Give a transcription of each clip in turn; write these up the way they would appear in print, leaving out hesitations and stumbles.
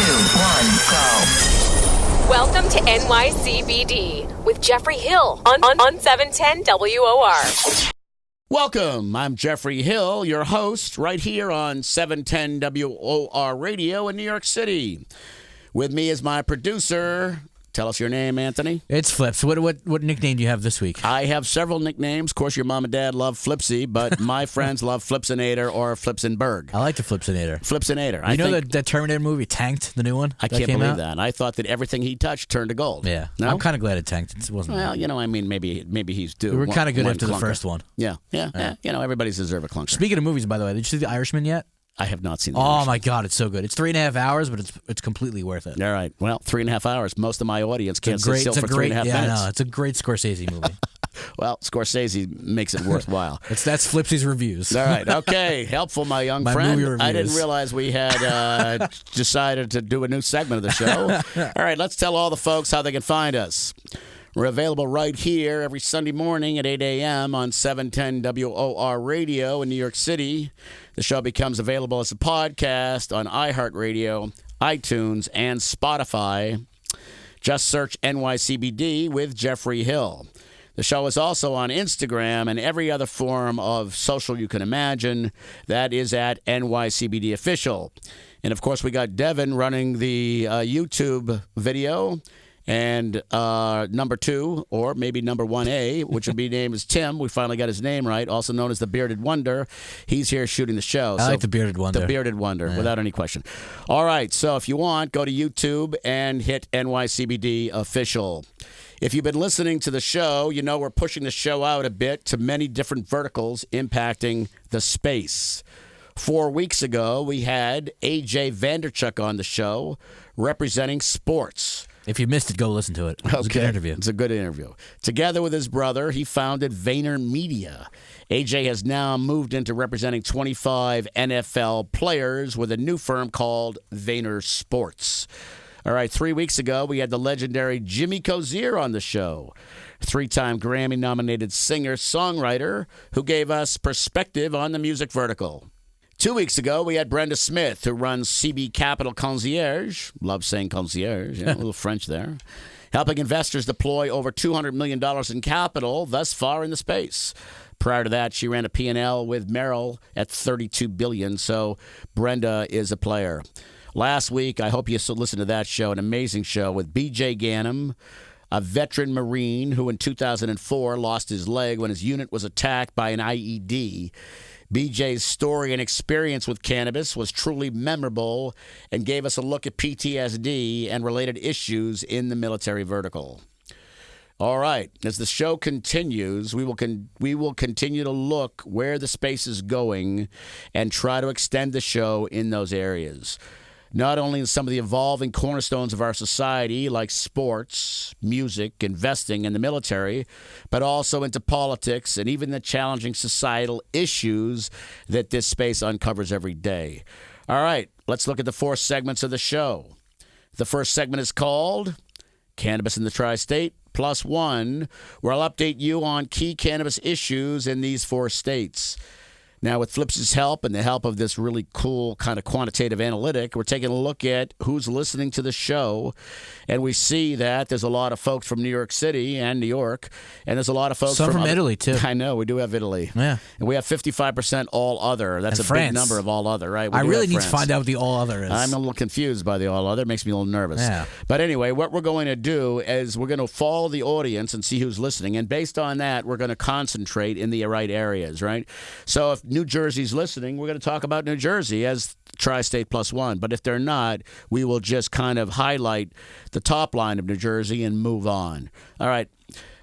go. Welcome to NYCBD with Jeffrey Hill on 710 WOR. Welcome. I'm Jeffrey Hill, your host, right here on 710 WOR Radio in New York City. With me is my producer. Tell us your name, Anthony. It's Flips. What nickname do you have this week? I have several nicknames. Of course, your mom and dad love Flipsy, but my friends love Flipsinator or Flipsenberg. I like the Flipsinator. Flipsinator. You know the Terminator movie tanked, the new one? I can't believe that. I thought that everything he touched turned to gold. Yeah. No? I'm kind of glad it tanked. It wasn't. Well, maybe he's due. We were kind of good after clunker. the first one. Yeah. Everybody's deserve a clunker. Speaking of movies, by the way, did you see The Irishman yet? I have not seen The Oh, Irishman. my God, it's so good. It's 3.5 hours, but it's completely worth it. All right. Well, 3.5 hours. Most of my audience can't sit still for 3.5 minutes. Yeah, no, it's a great Scorsese movie. Well, Scorsese makes it worthwhile. That's Flipsy's reviews. All right. Okay. Helpful, my young friend. Movie reviews. I didn't realize we had decided to do a new segment of the show. All right. Let's tell all the folks how they can find us. We're available right here every Sunday morning at 8 a.m. on 710 WOR Radio in New York City. The show becomes available as a podcast on iHeartRadio, iTunes, and Spotify. Just search NYCBD with Jeffrey Hill. The show is also on Instagram and every other form of social you can imagine. That is at NYCBD Official. And, of course, we got Devin running the YouTube video. And number 2, or maybe number 1A, which would be named as Tim. We finally got his name right, also known as the Bearded Wonder. He's here shooting the show. I like the Bearded Wonder. The Bearded Wonder, without any question. All right, so if you want, go to YouTube and hit NYCBD Official. If you've been listening to the show, you know we're pushing the show out a bit to many different verticals impacting the space. 4 weeks ago, we had A.J. Vanderchuk on the show representing sports. If you missed it, go listen to it. It was a good interview. It's a good interview. Together with his brother, he founded VaynerMedia. AJ has now moved into representing 25 NFL players with a new firm called Vayner Sports. All right, 3 weeks ago, we had the legendary Jimmy Cozier on the show, 3-time Grammy-nominated singer-songwriter who gave us perspective on the music vertical. 2 weeks ago, we had Brenda Smith, who runs CB Capital Concierge. Love saying concierge, a little French there. Helping investors deploy over $200 million in capital thus far in the space. Prior to that, she ran a P&L with Merrill at $32 billion, so Brenda is a player. Last week, I hope you listened to that show, an amazing show with B.J. Ganim, a veteran Marine who in 2004 lost his leg when his unit was attacked by an IED. BJ's story and experience with cannabis was truly memorable and gave us a look at PTSD and related issues in the military vertical. All right, as the show continues, we will continue to look where the space is going and try to extend the show in those areas. Not only in some of the evolving cornerstones of our society, like sports, music, investing, and the military, but also into politics and even the challenging societal issues that this space uncovers every day. All right, let's look at the 4 segments of the show. The first segment is called Cannabis in the Tri-State +1, where I'll update you on key cannabis issues in these 4 states. Now, with Flips' help and the help of this really cool kind of quantitative analytic, we're taking a look at who's listening to the show, and we see that there's a lot of folks from New York City and New York, and there's a lot of folks from Italy, too. I know, we do have Italy. Yeah. And we have 55% all other. That's and a France. big number of all other, right? I really need to find out what the all other is. I'm a little confused by the all other. It makes me a little nervous. Yeah. But anyway, what we're going to do is we're going to follow the audience and see who's listening, and based on that, we're going to concentrate in the right areas, right? So if New Jersey's listening, we're going to talk about New Jersey as Tri-State +1. But if they're not, we will just kind of highlight the top line of New Jersey and move on. All right.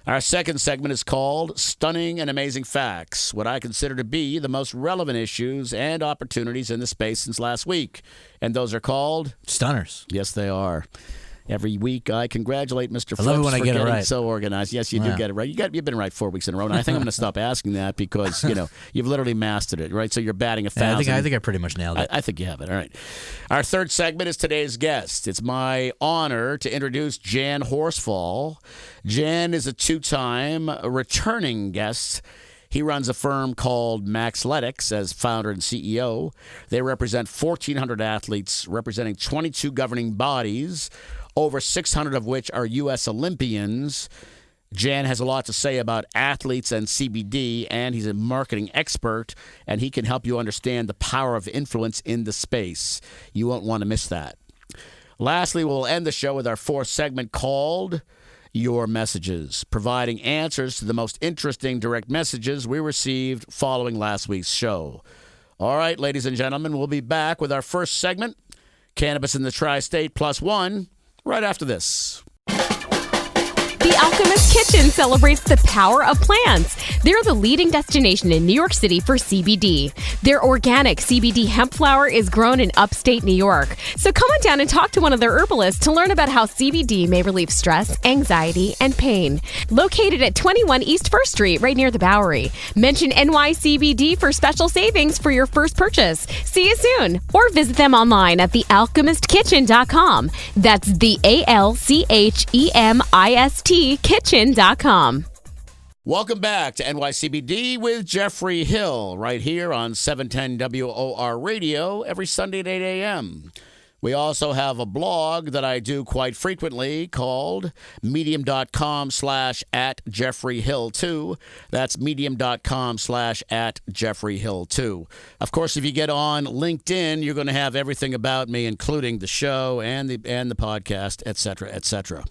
Our second segment is called Stunning and Amazing Facts, what I consider to be the most relevant issues and opportunities in the space since last week. And those are called? Stunners. Yes, they are. Every week, I congratulate Mr. I love it Flips when I for get it getting right. so organized. Yes, you do get it right. You've been right 4 weeks in a row, and I think I'm going to stop asking that because you've literally mastered it, right? So you're batting 1,000. I think I pretty much nailed it. I think you have it. All right. Our third segment is today's guest. It's my honor to introduce Jan Horsfall. Jan is a 2-time returning guest. He runs a firm called Maxletics as founder and CEO. They represent 1,400 athletes representing 22 governing bodies, over 600 of which are U.S. Olympians. Jan has a lot to say about athletes and CBD, and he's a marketing expert, and he can help you understand the power of influence in the space. You won't want to miss that. Lastly, we'll end the show with our fourth segment called Your Messages, providing answers to the most interesting direct messages we received following last week's show. All right, ladies and gentlemen, we'll be back with our first segment, Cannabis in the Tri-State +1, right after this. The Alchemist Kitchen celebrates the power of plants. They're the leading destination in New York City for CBD. Their organic CBD hemp flower is grown in upstate New York. So come on down and talk to one of their herbalists to learn about how CBD may relieve stress, anxiety, and pain. Located at 21 East 1st Street, right near the Bowery. Mention NYCBD for special savings for your first purchase. See you soon. Or visit them online at thealchemistkitchen.com. That's the ALCHEMIST kitchen.com. Welcome back to NYCBD with Jeffrey Hill, right here on 710 WOR Radio every Sunday at 8 a.m. We also have a blog that I do quite frequently called medium.com/@JeffreyHill2. That's medium.com/@JeffreyHill2. Of course, if you get on LinkedIn, you're going to have everything about me, including the show and the podcast, etc., etc.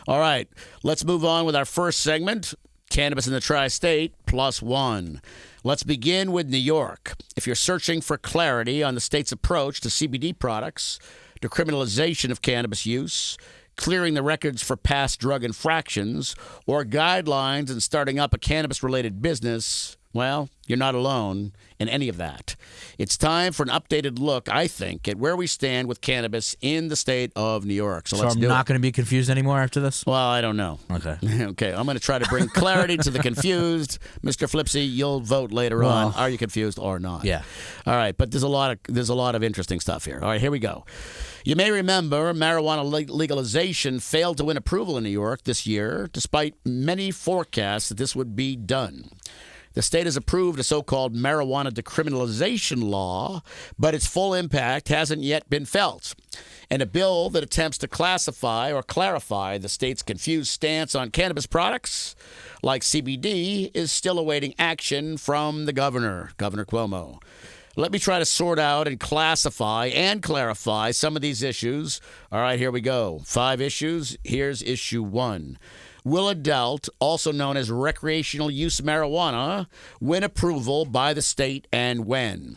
All right, let's move on with our first segment, Cannabis in the Tri-State +1. Let's begin with New York. If you're searching for clarity on the state's approach to CBD products, decriminalization of cannabis use, clearing the records for past drug infractions, or guidelines in starting up a cannabis-related business, well, you're not alone in any of that. It's time for an updated look, I think, at where we stand with cannabis in the state of New York. So let's I'm do not it. going to be confused anymore after this? Well, I don't know. Okay. Okay, I'm going to try to bring clarity to the confused. Mr. Flipsy, you'll vote later on. Are you confused or not? Yeah. All right, but there's a lot of interesting stuff here. All right, here we go. You may remember marijuana legalization failed to win approval in New York this year, despite many forecasts that this would be done. The state has approved a so-called marijuana decriminalization law, but its full impact hasn't yet been felt. And a bill that attempts to classify or clarify the state's confused stance on cannabis products, like CBD, is still awaiting action from the governor, Governor Cuomo. Let me try to sort out and classify and clarify some of these issues. All right, here we go. 5 issues. Here's issue 1. Will adult, also known as recreational use marijuana, win approval by the state, and when?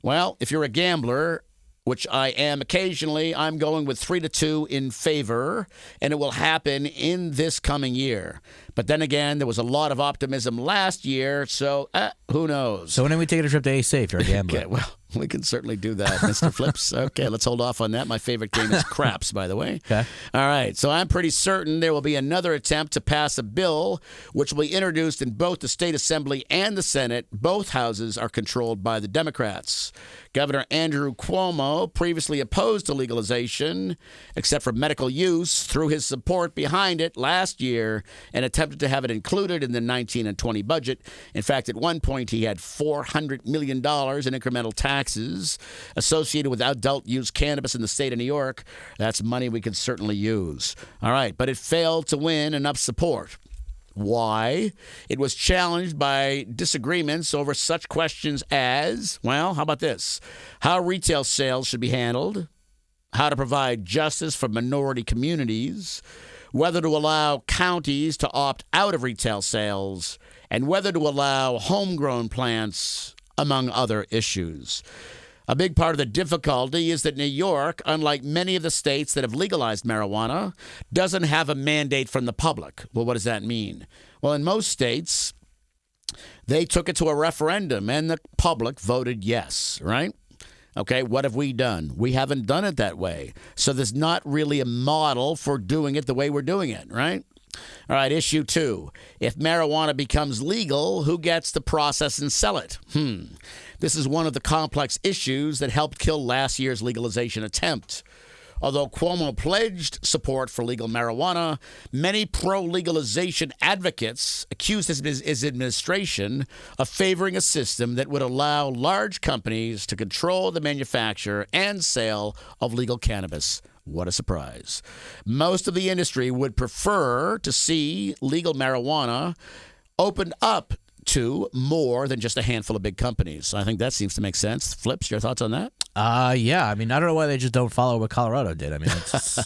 Well, if you're a gambler, which I am occasionally, I'm going with 3-2 in favor, and it will happen in this coming year. But then again, there was a lot of optimism last year, so who knows? So when are we taking a trip to Ace Safe? You're a gambler. Okay, well, we can certainly do that, Mr. Flips. Okay, let's hold off on that. My favorite game is craps, by the way. Okay. All right, so I'm pretty certain there will be another attempt to pass a bill which will be introduced in both the State Assembly and the Senate. Both houses are controlled by the Democrats. Governor Andrew Cuomo previously opposed to legalization, except for medical use, through his support behind it last year and attempted to have it included in the 19 and 20 budget. In fact, at one point, he had $400 million in incremental taxes associated with adult use cannabis in the state of New York. That's money we could certainly use. All right, but it failed to win enough support. Why? It was challenged by disagreements over such questions as, well, how about this? How retail sales should be handled, how to provide justice for minority communities, whether to allow counties to opt out of retail sales, and whether to allow homegrown plants, among other issues. A big part of the difficulty is that New York, unlike many of the states that have legalized marijuana, doesn't have a mandate from the public. Well, what does that mean? Well, in most states, they took it to a referendum and the public voted yes, right? Okay, what have we done? We haven't done it that way. So there's not really a model for doing it the way we're doing it, right? All right, issue 2. If marijuana becomes legal, who gets to process and sell it? This is one of the complex issues that helped kill last year's legalization attempt. Although Cuomo pledged support for legal marijuana, many pro-legalization advocates accused his administration of favoring a system that would allow large companies to control the manufacture and sale of legal cannabis. What a surprise. Most of the industry would prefer to see legal marijuana opened up to more than just a handful of big companies. I think that seems to make sense. Flips, your thoughts on that? Yeah. I mean, I don't know why they just don't follow what Colorado did. I mean, it's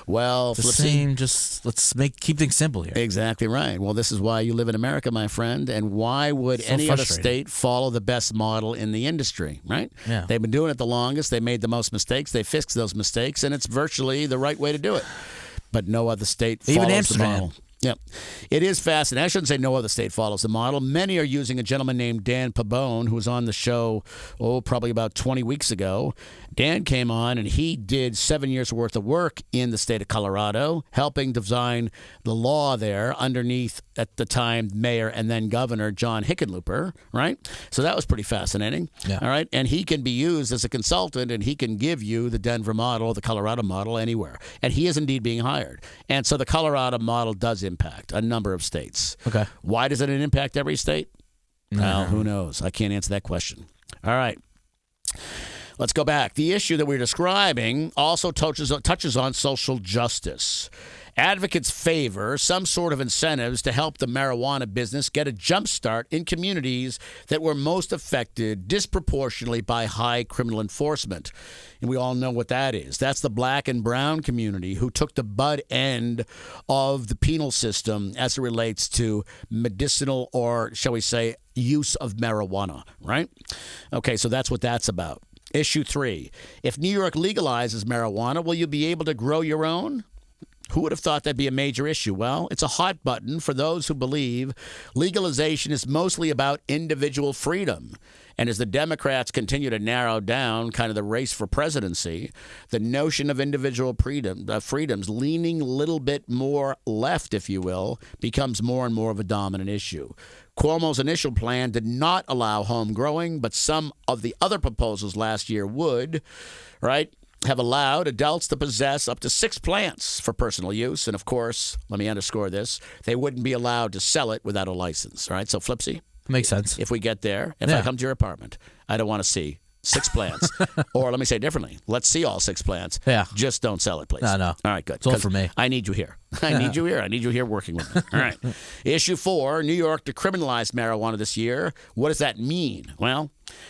well, the Flipsy, same. Just let's keep things simple here. Exactly right. Well, this is why you live in America, my friend. And why would So any other frustrating. state follow the best model in the industry, right? Yeah. They've been doing it the longest. They made the most mistakes. They fixed those mistakes, and it's virtually the right way to do it. But no other state follows Even the Amsterdam. model. Yeah, it is fascinating. I shouldn't say no other state follows the model. Many are using a gentleman named Dan Pabon, who was on the show, probably about 20 weeks ago. Dan came on, and he did 7 years' worth of work in the state of Colorado, helping design the law there underneath, at the time, Mayor and then Governor John Hickenlooper, right? So that was pretty fascinating. Yeah. All right, and he can be used as a consultant, and he can give you the Denver model, the Colorado model, anywhere. And he is indeed being hired. And so the Colorado model does impact a number of states. Okay. Why does it impact every state? Well, who knows? I can't answer that question. All right. Let's go back. The issue that we're describing also touches on social justice. Advocates favor some sort of incentives to help the marijuana business get a jump start in communities that were most affected disproportionately by high criminal enforcement. And we all know what that is. That's the black and brown community who took the butt end of the penal system as it relates to medicinal, or shall we say, use of marijuana, right? Okay, so that's what that's about. Issue 3. If New York legalizes marijuana, will you be able to grow your own? Who would have thought that'd be a major issue? Well, it's a hot button for those who believe legalization is mostly about individual freedom. And as the Democrats continue to narrow down kind of the race for presidency, the notion of individual freedoms leaning a little bit more left, if you will, becomes more and more of a dominant issue. Cuomo's initial plan did not allow home growing, but some of the other proposals last year would, right, have allowed adults to possess up to 6 plants for personal use. And, of course, let me underscore this, they wouldn't be allowed to sell it without a license. All right, so Flipsy, Makes sense. if we get there, if I come to your apartment, I don't want to see 6 plants. Or let me say it differently. Let's see all 6 plants. Yeah. Just don't sell it, please. No. All right, good. It's all 'Cause for me. I need you here. I need you here. I need you here working with me. All right. Issue 4, New York decriminalized marijuana this year. What does that mean? Well,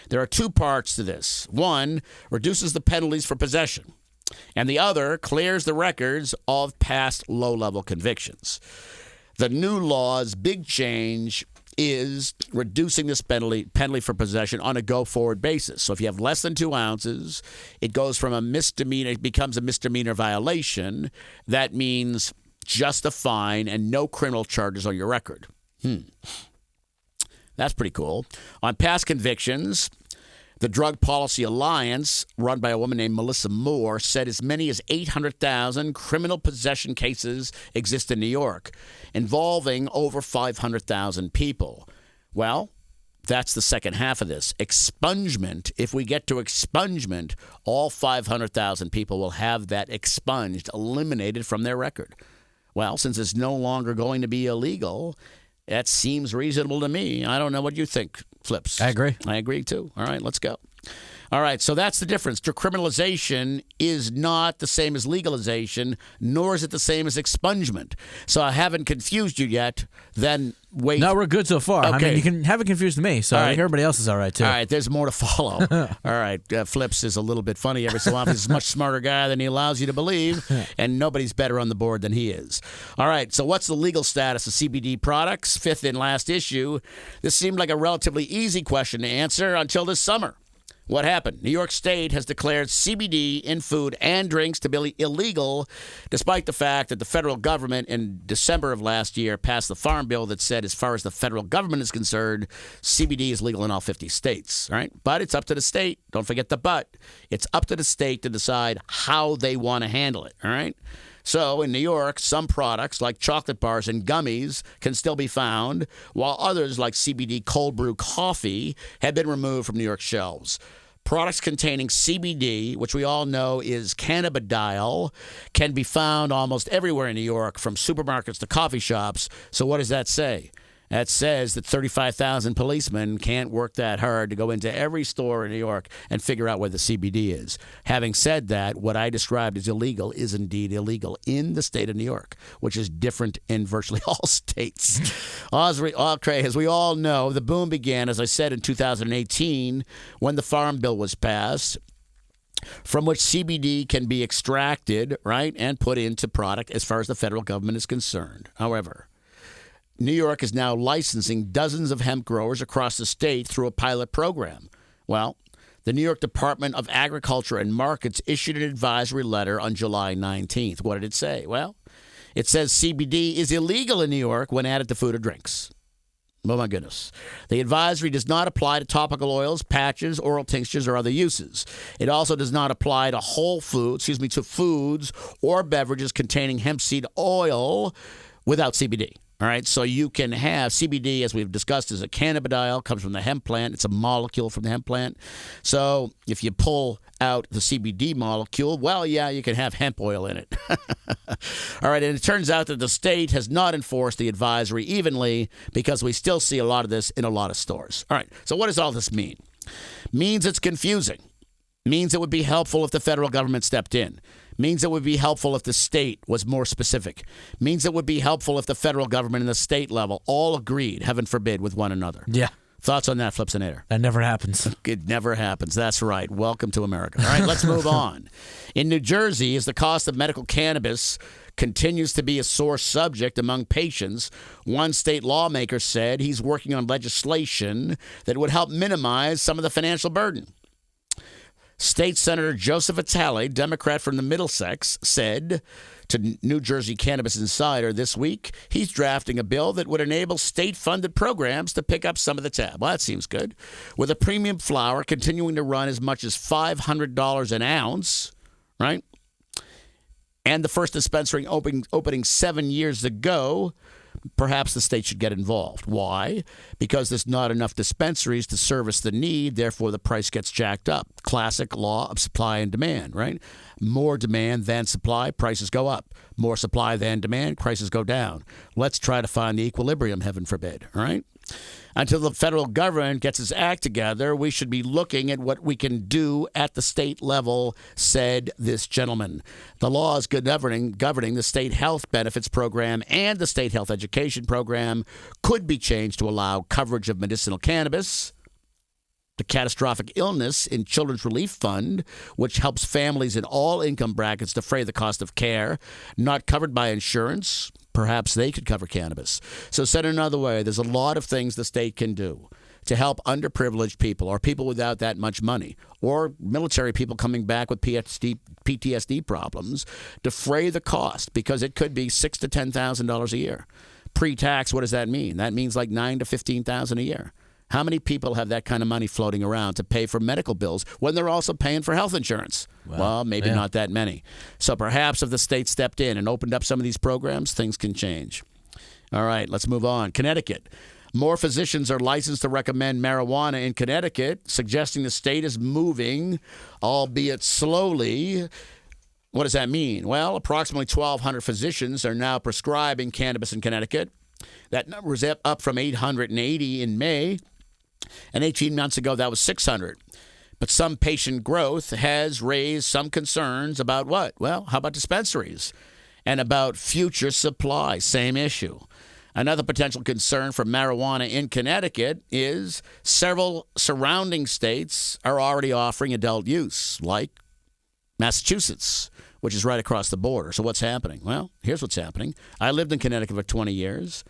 there are 2 parts to this. One, reduces the penalties for possession. And the other clears the records of past low-level convictions. The new law's big change is reducing this penalty for possession on a go-forward basis. So if you have less than 2 ounces, it goes from a misdemeanor, it becomes a misdemeanor violation. That means just a fine and no criminal charges on your record. That's pretty cool. On past convictions, the Drug Policy Alliance, run by a woman named Melissa Moore, said as many as 800,000 criminal possession cases exist in New York, involving over 500,000 people. Well, that's the second half of this. Expungement, if we get to expungement, all 500,000 people will have that expunged, eliminated from their record. Well, since it's no longer going to be illegal, that seems reasonable to me. I don't know what you think, Flips. I agree. I agree, too. All right, let's go. All right, so that's the difference. Decriminalization is not the same as legalization, nor is it the same as expungement. So I haven't confused you yet. Then wait. No, we're good so far. I Okay. mean, you can have it confused to me, so All I right. think everybody else is all right, too. All right, there's more to follow. All right, Flips is a little bit funny every so often. He's a much smarter guy than he allows you to believe, and nobody's better on the board than he is. All right, so what's the legal status of CBD products? 5th and last issue. This seemed like a relatively easy question to answer until this summer. What happened? New York State has declared CBD in food and drinks to be illegal, despite the fact that the federal government in December of last year passed the Farm Bill that said, as far as the federal government is concerned, CBD is legal in all 50 states. All right? But it's up to the state. Don't forget the but. It's up to the state to decide how they want to handle it. All right? So in New York, some products like chocolate bars and gummies can still be found, while others like CBD cold brew coffee have been removed from New York shelves. Products containing CBD, which we all know is cannabidiol, can be found almost everywhere in New York, from supermarkets to coffee shops. So what does that say? That says that 35,000 policemen can't work that hard to go into every store in New York and figure out where the CBD is. Having said that, what I described as illegal is indeed illegal in the state of New York, which is different in virtually all states. As we all know, the boom began, as I said, in 2018 when the Farm Bill was passed, from which CBD can be extracted, right, and put into product as far as the federal government is concerned. However, New York is now licensing dozens of hemp growers across the state through a pilot program. Well, the New York Department of Agriculture and Markets issued an advisory letter on July 19th. What did it say? Well, it says CBD is illegal in New York when added to food or drinks. Oh, my goodness. The advisory does not apply to topical oils, patches, oral tinctures, or other uses. It also does not apply to to foods or beverages containing hemp seed oil without CBD. All right, so you can have CBD, as we've discussed, is a cannabidiol, comes from the hemp plant. It's a molecule from the hemp plant. So if you pull out the CBD molecule, well, yeah, you can have hemp oil in it. All right, and it turns out that the state has not enforced the advisory evenly because we still see a lot of this in a lot of stores. All right, so what does all this mean? Means it's confusing. Means it would be helpful if the federal government stepped in. Means it would be helpful if the state was more specific. Means it would be helpful if the federal government and the state level all agreed, heaven forbid, with one another. Yeah. Thoughts on that, Flipsinator? That never happens. It never happens. That's right. Welcome to America. All right, let's move on. In New Jersey, as the cost of medical cannabis continues to be a sore subject among patients, one state lawmaker said he's working on legislation that would help minimize some of the financial burden. State Senator Joseph Vitale, Democrat from the Middlesex, said to New Jersey Cannabis Insider this week he's drafting a bill that would enable state-funded programs to pick up some of the tab. Well, that seems good. With a premium flower continuing to run as much as $500 an ounce, right? And the first dispensary opening 7 years ago, perhaps the state should get involved. Why? Because there's not enough dispensaries to service the need, therefore the price gets jacked up. Classic law of supply and demand, right? More demand than supply, prices go up. More supply than demand, prices go down. Let's try to find the equilibrium, heaven forbid, all right? Until the federal government gets its act together, we should be looking at what we can do at the state level, said this gentleman. The laws governing the state health benefits program and the state health education program could be changed to allow coverage of medicinal cannabis. The Catastrophic Illness in Children's Relief Fund, which helps families in all income brackets defray the cost of care not covered by insurance. Perhaps they could cover cannabis. So said another way, there's a lot of things the state can do to help underprivileged people or people without that much money or military people coming back with PTSD problems, defray the cost, because it could be $6,000 to $10,000 a year. Pre-tax, what does that mean? That means like $9,000 to $15,000 a year. How many people have that kind of money floating around to pay for medical bills when they're also paying for health insurance? Well, maybe not that many. So perhaps if the state stepped in and opened up some of these programs, things can change. All right, let's move on. Connecticut. More physicians are licensed to recommend marijuana in Connecticut, suggesting the state is moving, albeit slowly. What does that mean? Well, approximately 1,200 physicians are now prescribing cannabis in Connecticut. That number is up from 880 in May. And 18 months ago, that was 600. But some patient growth has raised some concerns about what? Well, how about dispensaries? And about future supply, same issue. Another potential concern for marijuana in Connecticut is several surrounding states are already offering adult use, like Massachusetts, which is right across the border. So what's happening? Well, here's what's happening. I lived in Connecticut for 20 years.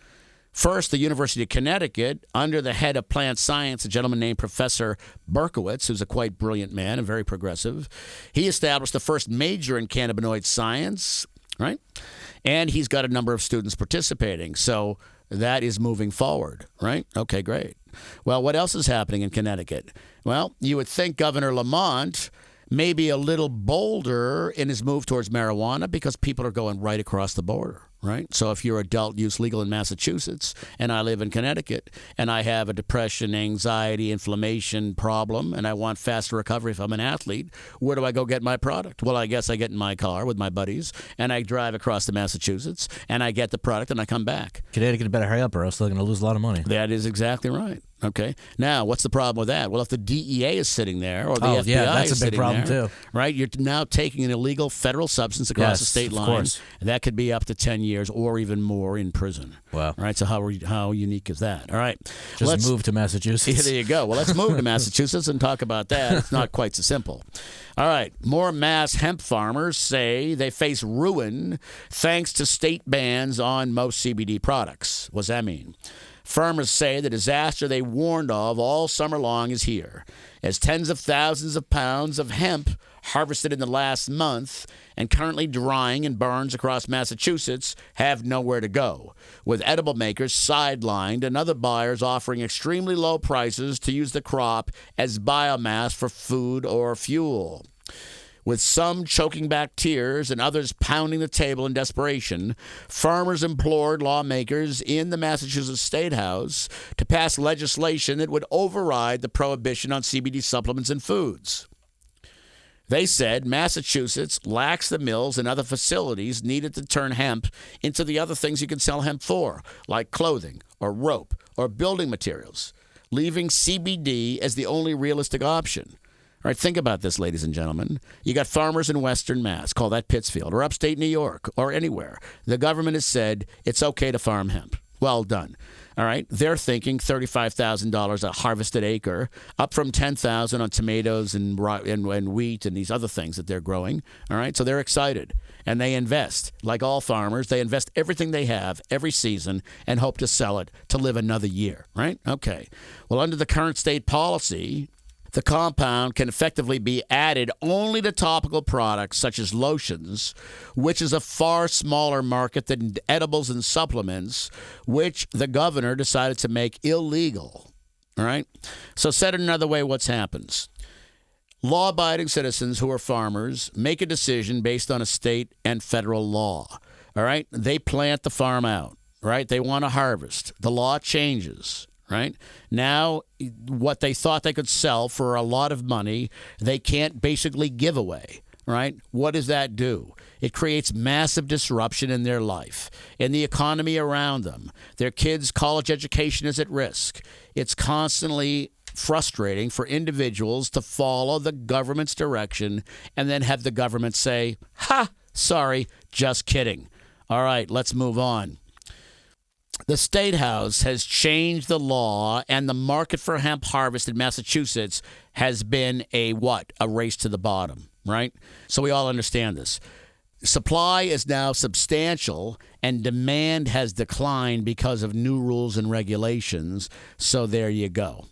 First, the University of Connecticut, under the head of plant science, a gentleman named Professor Berkowitz, who's a quite brilliant man and very progressive, he established the first major in cannabinoid science, right? And he's got a number of students participating. So that is moving forward, right? Okay, great. Well, what else is happening in Connecticut? Well, you would think Governor Lamont may be a little bolder in his move towards marijuana because people are going right across the border. right? So if you're adult use legal in Massachusetts and I live in Connecticut and I have a depression, anxiety, inflammation problem and I want faster recovery if I'm an athlete, where do I go get my product? Well, I guess I get in my car with my buddies and I drive across to Massachusetts and I get the product and I come back. Connecticut better hurry up or else they're going to lose a lot of money. That is exactly right. Okay. Now, what's the problem with that? Well, if the DEA is sitting there or the FBI that's is a big sitting problem there, too. right? You're now taking an illegal federal substance across the state line. Course. That could be up to 10 years or even more in prison. Wow. All right. So how unique is that? All right. Just move to Massachusetts. There you go. Well, let's move to Massachusetts and talk about that. It's not quite so simple. All right. More mass hemp farmers say they face ruin thanks to state bans on most CBD products. What does that mean? Farmers say the disaster they warned of all summer long is here, as tens of thousands of pounds of hemp harvested in the last month and currently drying in barns across Massachusetts have nowhere to go, with edible makers sidelined and other buyers offering extremely low prices to use the crop as biomass for food or fuel. With some choking back tears and others pounding the table in desperation, farmers implored lawmakers in the Massachusetts State House to pass legislation that would override the prohibition on CBD supplements and foods. They said Massachusetts lacks the mills and other facilities needed to turn hemp into the other things you can sell hemp for, like clothing or rope or building materials, leaving CBD as the only realistic option. All right, think about this, ladies and gentlemen. You got farmers in Western Mass, call that Pittsfield, or upstate New York, or anywhere. The government has said it's okay to farm hemp. Well done. All right, they're thinking $35,000 a harvested acre, up from $10,000 on tomatoes and wheat and these other things that they're growing. All right, so they're excited, and they invest. Like all farmers, they invest everything they have every season and hope to sell it to live another year, right? Okay. Well, under the current state policy, the compound can effectively be added only to topical products such as lotions, which is a far smaller market than edibles and supplements, which the governor decided to make illegal. All right? So said another way, what happens? Law-abiding citizens who are farmers make a decision based on a state and federal law. All right? They plant the farm out, right? They want to harvest. The law changes. Right? Now, what they thought they could sell for a lot of money, they can't basically give away. Right? What does that do? It creates massive disruption in their life, in the economy around them. Their kids' college education is at risk. It's constantly frustrating for individuals to follow the government's direction and then have the government say, "Ha, sorry, just kidding. All right, let's move on." The State House has changed the law, and the market for hemp harvest in Massachusetts has been a race to the bottom, right? So we all understand this. Supply is now substantial, and demand has declined because of new rules and regulations. So there you go.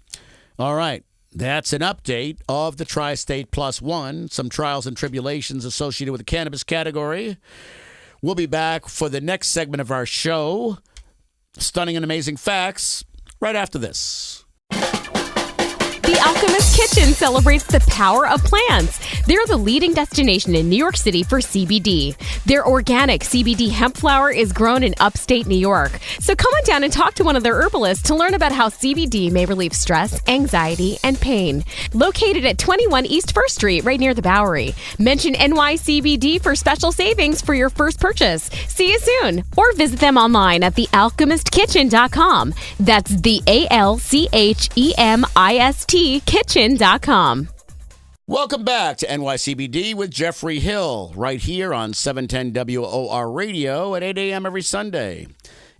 All right. That's an update of the Tri-State Plus One, some trials and tribulations associated with the cannabis category. We'll be back for the next segment of our show. Stunning and amazing facts right after this. The Alchemist Kitchen celebrates the power of plants. They're the leading destination in New York City for CBD. Their organic CBD hemp flower is grown in upstate New York. So come on down and talk to one of their herbalists to learn about how CBD may relieve stress, anxiety, and pain. Located at 21 East 1st Street, right near the Bowery. Mention NYCBD for special savings for your first purchase. See you soon. Or visit them online at thealchemistkitchen.com. That's the ALCHEMIST kitchen.com. Welcome back to NYCBD with Jeffrey Hill, right here on 710 WOR Radio at 8 a.m. every Sunday.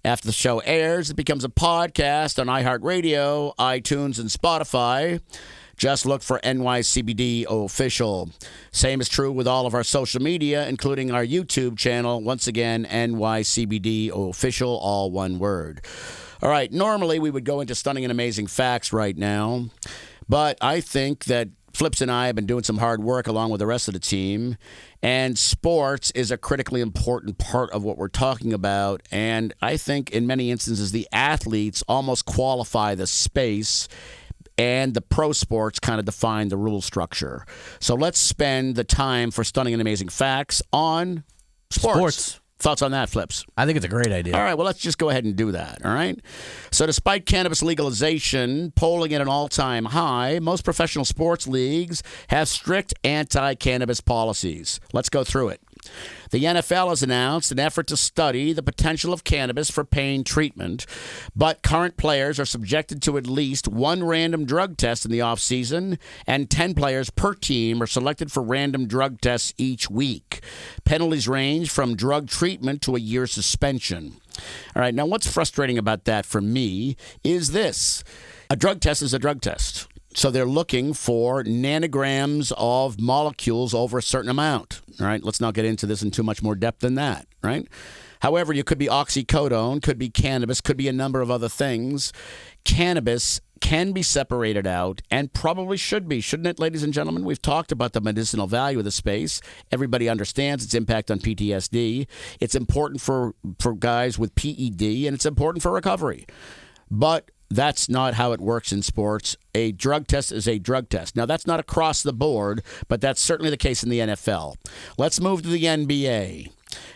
After the show airs, it becomes a podcast on iHeartRadio, iTunes, and Spotify. Just look for NYCBD Official. Same is true with all of our social media, including our YouTube channel. Once again, NYCBD Official, all one word. All right, normally we would go into stunning and amazing facts right now, but I think that Flips and I have been doing some hard work along with the rest of the team, and sports is a critically important part of what we're talking about, and I think in many instances the athletes almost qualify the space, and the pro sports kind of define the rule structure. So let's spend the time for stunning and amazing facts on sports. Thoughts on that, Flips? I think it's a great idea. All right, well, let's just go ahead and do that, all right? So despite cannabis legalization polling at an all-time high, most professional sports leagues have strict anti-cannabis policies. Let's go through it. The NFL has announced an effort to study the potential of cannabis for pain treatment, but current players are subjected to at least one random drug test in the offseason, and 10 players per team are selected for random drug tests each week. Penalties range from drug treatment to a year suspension. All right, now what's frustrating about that for me is this. A drug test is a drug test. So they're looking for nanograms of molecules over a certain amount. All right, let's not get into this in too much more depth than that, right? However, you could be oxycodone, could be cannabis, could be a number of other things. Cannabis can be separated out and probably should be, shouldn't it, ladies and gentlemen? We've talked about the medicinal value of the space. Everybody understands its impact on PTSD. It's important for guys with PED, and it's important for recovery. But that's not how it works in sports. A drug test is a drug test. Now, that's not across the board, but that's certainly the case in the NFL. Let's move to the NBA.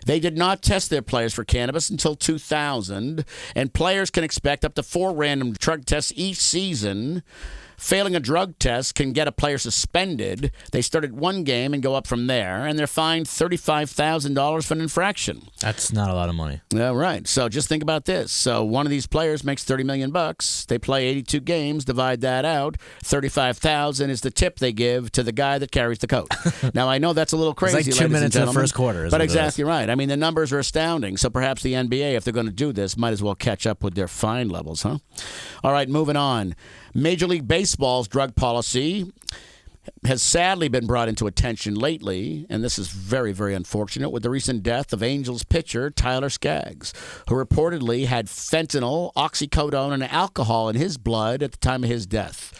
They did not test their players for cannabis until 2000, and players can expect up to 4 random drug tests each season. Failing a drug test can get a player suspended. They start at one game and go up from there, and they're fined $35,000 for an infraction. That's not a lot of money. Yeah, right. So just think about this. So one of these players makes $30 million. They play 82 games. Divide that out. $35,000 is the tip they give to the guy that carries the coat. Now I know that's a little crazy. It's like 2 minutes in the first quarter. But exactly right. I mean, the numbers are astounding. So perhaps the NBA, if they're going to do this, might as well catch up with their fine levels, huh? All right, moving on. Major League Baseball's drug policy has sadly been brought into attention lately, and this is very, very unfortunate, with the recent death of Angels pitcher Tyler Skaggs, who reportedly had fentanyl, oxycodone, and alcohol in his blood at the time of his death.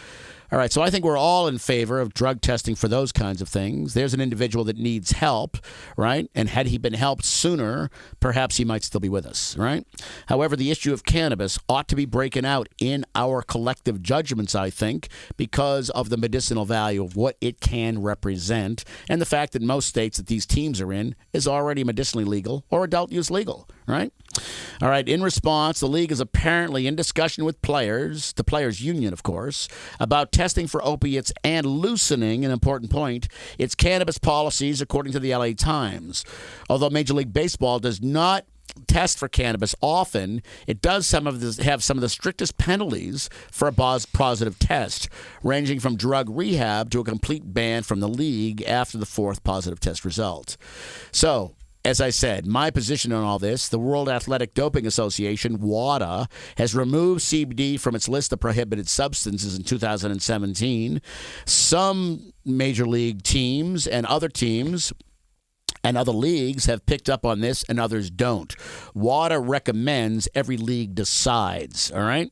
All right, so I think we're all in favor of drug testing for those kinds of things. There's an individual that needs help, right? And had he been helped sooner, perhaps he might still be with us, right? However, the issue of cannabis ought to be breaking out in our collective judgments, I think, because of the medicinal value of what it can represent and the fact that most states that these teams are in is already medicinally legal or adult use legal, right? All right, in response, the league is apparently in discussion with players, the players' union, of course, about testing for opiates and loosening, an important point, its cannabis policies, according to the LA Times. Although Major League Baseball does not test for cannabis often, it does have some of the strictest penalties for a positive test, ranging from drug rehab to a complete ban from the league after the 4th positive test result. So, as I said, my position on all this, the World Athletic Doping Association, WADA, has removed CBD from its list of prohibited substances in 2017. Some major league teams and other teams and other leagues have picked up on this and others don't. WADA recommends every league decides, all right?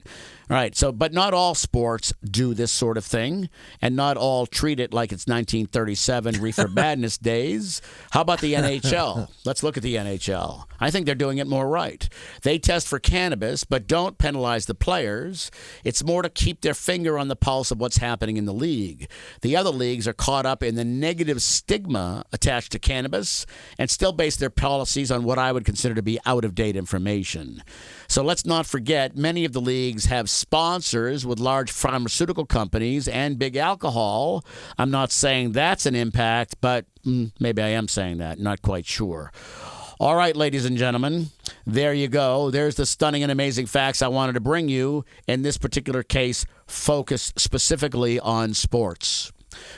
All right, so, but not all sports do this sort of thing, and not all treat it like it's 1937 Reefer Madness days. How about the NHL? Let's look at the NHL. I think they're doing it more right. They test for cannabis, but don't penalize the players. It's more to keep their finger on the pulse of what's happening in the league. The other leagues are caught up in the negative stigma attached to cannabis and still base their policies on what I would consider to be out-of-date information. So let's not forget, many of the leagues have sponsors with large pharmaceutical companies and big alcohol. I'm not saying that's an impact, but maybe I am saying that. Not quite sure. All right, ladies and gentlemen, there you go. There's the stunning and amazing facts I wanted to bring you, in this particular case, focused specifically on sports.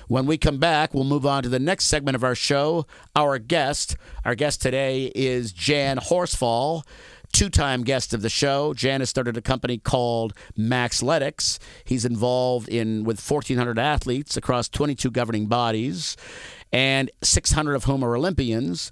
When we come back, we'll move on to the next segment of our show. Our guest today is Jan Horsfall, 2-time guest of the show. Jan has started a company called Maxletics. He's involved with 1,400 athletes across 22 governing bodies, and 600 of whom are Olympians.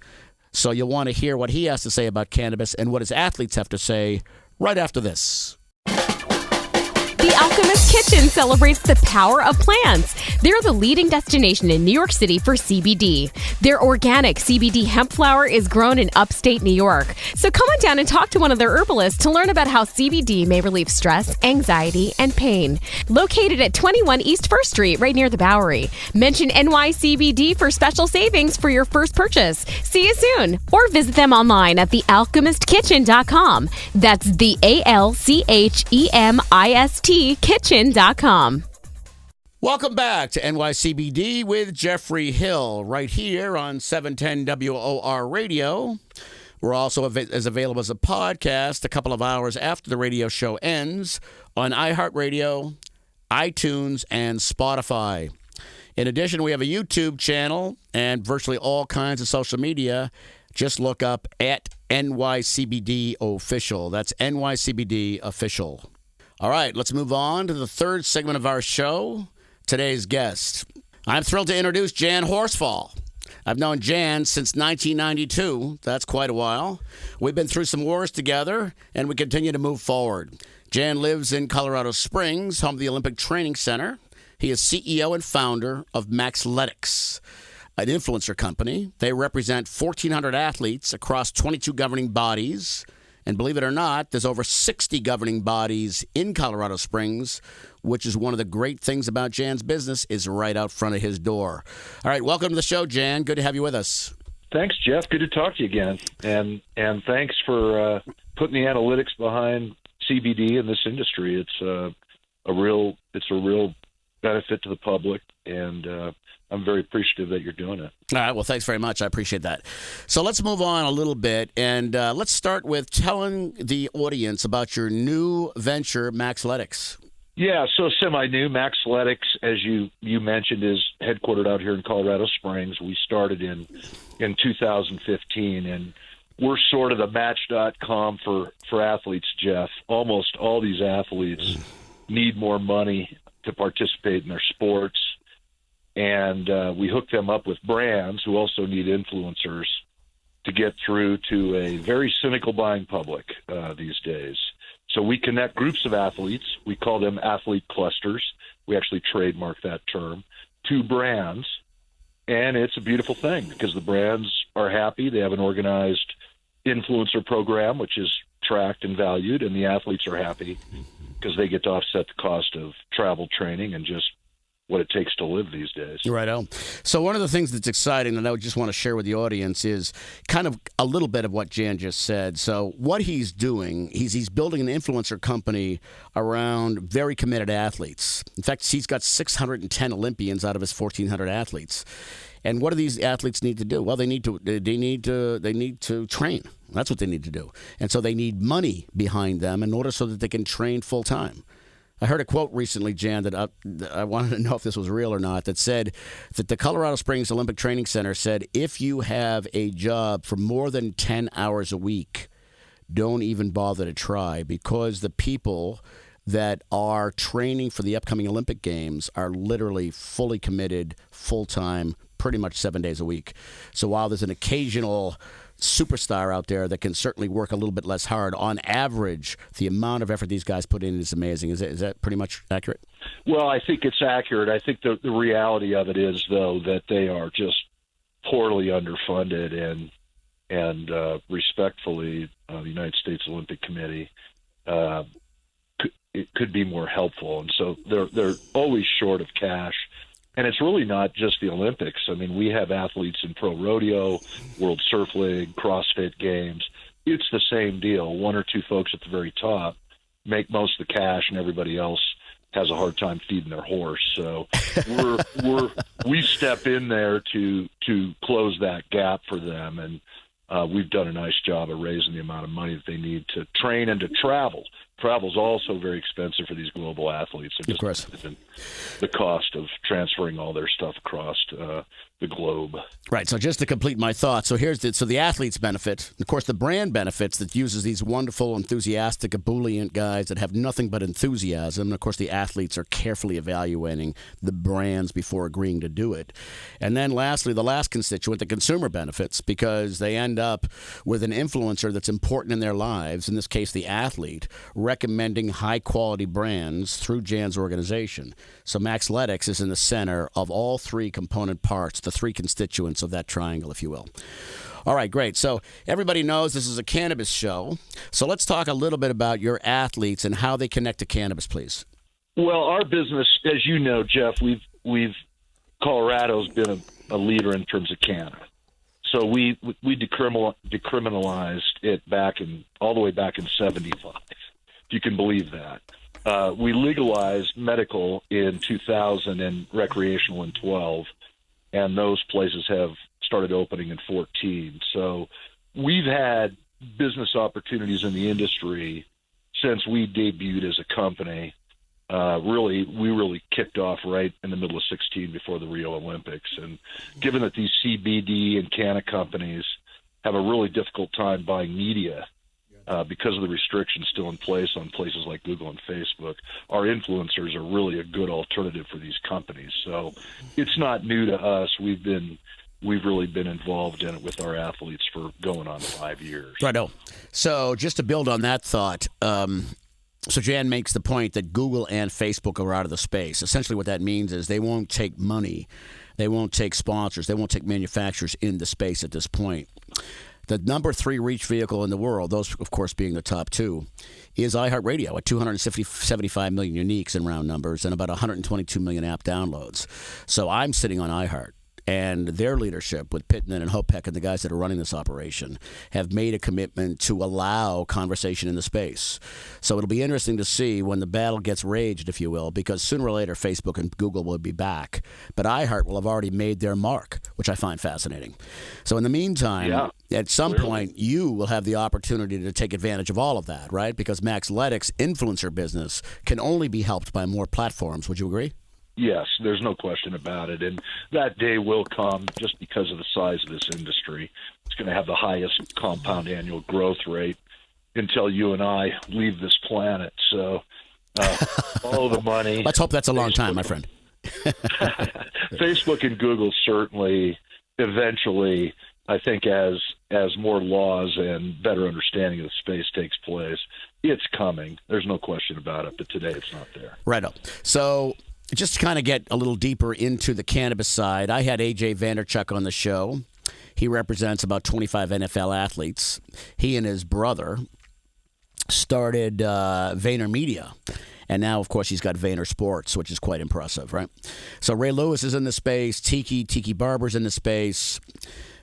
So you'll want to hear what he has to say about cannabis and what his athletes have to say right after this. The Alchemist Kitchen celebrates the power of plants. They're the leading destination in New York City for CBD. Their organic CBD hemp flower is grown in upstate New York. So come on down and talk to one of their herbalists to learn about how CBD may relieve stress, anxiety, and pain. Located at 21 East 1st Street, right near the Bowery. Mention NYCBD for special savings for your first purchase. See you soon. Or visit them online at thealchemistkitchen.com. That's the ALCHEMIST kitchen.com. Welcome back to NYCBD with Jeffrey Hill right here on 710 WOR Radio. We're also available as a podcast a couple of hours after the radio show ends on iHeartRadio, iTunes, and Spotify. In addition, we have a YouTube channel and virtually all kinds of social media. Just look up at NYCBD Official. That's NYCBD Official. All right, let's move on to the third segment of our show. Today's guest. I'm thrilled to introduce Jan Horsfall. I've known Jan since 1992. That's quite a while. We've been through some wars together, and we continue to move forward. Jan lives in Colorado Springs, home of the Olympic Training Center. He is CEO and founder of Maxletics, an influencer company. They represent 1,400 athletes across 22 governing bodies. And believe it or not, there's over 60 governing bodies in Colorado Springs, which is one of the great things about Jan's business, is right out front of his door. All right, welcome to the show, Jan. Good to have you with us. Thanks, Jeff. Good to talk to you again. And thanks for putting the analytics behind CBD in this industry. It's a real benefit to the public, and I'm very appreciative that you're doing it. All right. Well, thanks very much. I appreciate that. So let's move on a little bit, and let's start with telling the audience about your new venture, Maxletics. Yeah, so semi-new. Maxletics, as you mentioned, is headquartered out here in Colorado Springs. We started in 2015, and we're sort of the Match.com for athletes, Jeff. Almost all these athletes need more money to participate in their sports. And we hook them up with brands who also need influencers to get through to a very cynical buying public these days. So we connect groups of athletes. We call them athlete clusters. We actually trademark that term to brands. And it's a beautiful thing because the brands are happy. They have an organized influencer program, which is tracked and valued, and the athletes are happy because they get to offset the cost of travel, training, and just what it takes to live these days. Right on. So one of the things that's exciting that I would just want to share with the audience is kind of a little bit of what Jan just said. So what he's doing, he's building an influencer company around very committed athletes. In fact, he's got 610 Olympians out of his 1,400 athletes. And what do these athletes need to do? Well, they need to train. That's what they need to do. And so they need money behind them in order so that they can train full time. I heard a quote recently, Jan, that I wanted to know if this was real or not, that said that the Colorado Springs Olympic Training Center said if you have a job for more than 10 hours a week, don't even bother to try, because the people that are training for the upcoming Olympic Games are literally fully committed, full-time, pretty much 7 days a week. So while there's an occasional superstar out there that can certainly work a little bit less hard, on average, the amount of effort these guys put in is amazing. Is that pretty much accurate? Well, I think it's accurate. I think the reality of it is, though, that they are just poorly underfunded, and respectfully, the United States Olympic Committee it could be more helpful. And so they're always short of cash. And it's really not just the Olympics. I mean, we have athletes in Pro Rodeo, World Surf League, CrossFit Games. It's the same deal. One or two folks at the very top make most of the cash, and everybody else has a hard time feeding their horse. So we step in there to close that gap for them, and we've done a nice job of raising the amount of money that they need to train and to travel. Travel is also very expensive for these global athletes. Of course. The cost of transferring all their stuff across the globe. Right. So just to complete my thought, so the athletes benefit. Of course, the brand benefits that uses these wonderful, enthusiastic, ebullient guys that have nothing but enthusiasm. And of course, the athletes are carefully evaluating the brands before agreeing to do it. And then lastly, the last constituent, the consumer benefits, because they end up with an influencer that's important in their lives, in this case, the athlete, recommending high-quality brands through Jan's organization. So Maxletics is in the center of all three component parts, the three constituents of that triangle, if you will. All right, great. So everybody knows this is a cannabis show. So let's talk a little bit about your athletes and how they connect to cannabis, please. Well, our business, as you know, Jeff, Colorado's been a leader in terms of cannabis. So we decriminalized it all the way back in 75, if you can believe that. We legalized medical in 2000 and recreational in 12, and those places have started opening in 14. So we've had business opportunities in the industry since we debuted as a company. We really kicked off right in the middle of 16 before the Rio Olympics. And given that these CBD and canna companies have a really difficult time buying media because of the restrictions still in place on places like Google and Facebook, our influencers are really a good alternative for these companies. So it's not new to us. We've really been involved in it with our athletes for going on 5 years. Righto. So just to build on that thought, so Jan makes the point that Google and Facebook are out of the space. Essentially what that means is they won't take money, they won't take sponsors, they won't take manufacturers in the space at this point. The number 3 reach vehicle in the world, those of course being the top 2, is iHeartRadio at 275 million uniques in round numbers and about 122 million app downloads. So I'm sitting on iHeart. And their leadership with Pittman and Hopek and the guys that are running this operation have made a commitment to allow conversation in the space. So it'll be interesting to see when the battle gets raged, if you will, because sooner or later Facebook and Google will be back. But iHeart will have already made their mark, which I find fascinating. So in the meantime, at some point, you will have the opportunity to take advantage of all of that, right? Because Maxletics' influencer business can only be helped by more platforms. Would you agree? Yes, there's no question about it. And that day will come just because of the size of this industry. It's going to have the highest compound annual growth rate until you and I leave this planet. So all the money. Let's hope that's a long time, my friend. Facebook and Google certainly eventually, I think as more laws and better understanding of the space takes place, it's coming. There's no question about it. But today it's not there. Right up. So just to kind of get a little deeper into the cannabis side, I had A.J. Vanderchuk on the show. He represents about 25 NFL athletes. He and his brother started VaynerMedia. And now, of course, he's got Vayner Sports, which is quite impressive, right? So Ray Lewis is in the space. Tiki Barber's in the space.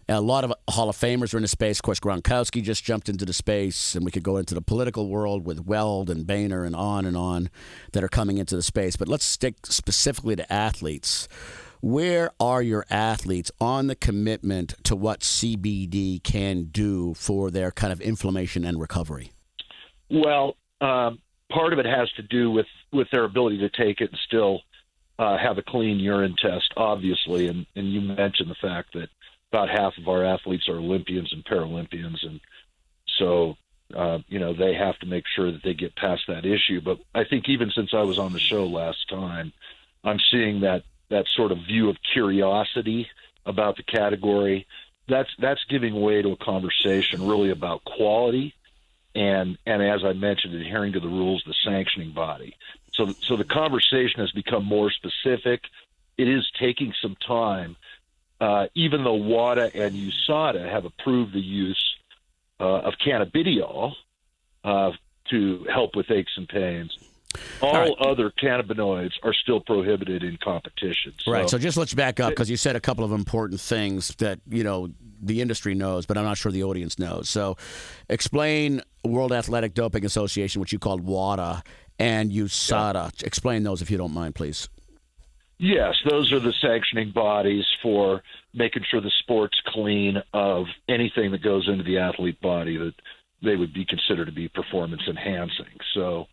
A lot of Hall of Famers are in the space. Of course, Gronkowski just jumped into the space, and we could go into the political world with Weld and Boehner and on that are coming into the space. But let's stick specifically to athletes. Where are your athletes on the commitment to what CBD can do for their kind of inflammation and recovery? Well, part of it has to do with their ability to take it and still have a clean urine test, obviously. And you mentioned the fact that about half of our athletes are Olympians and Paralympians, and so they have to make sure that they get past that issue. But I think even since I was on the show last time, I'm seeing that sort of view of curiosity about the category. That's giving way to a conversation really about quality and as I mentioned, adhering to the rules of the sanctioning body. So the conversation has become more specific. It is taking some time. Even though WADA and USADA have approved the use of cannabidiol to help with aches and pains, all other cannabinoids are still prohibited in competition. Right. So just let's back up because you said a couple of important things that the industry knows, but I'm not sure the audience knows. So explain World Athletic Doping Association, which you called WADA, and USADA. Yeah. Explain those if you don't mind, please. Yes, those are the sanctioning bodies for making sure the sport's clean of anything that goes into the athlete body that they would be considered to be performance enhancing. So,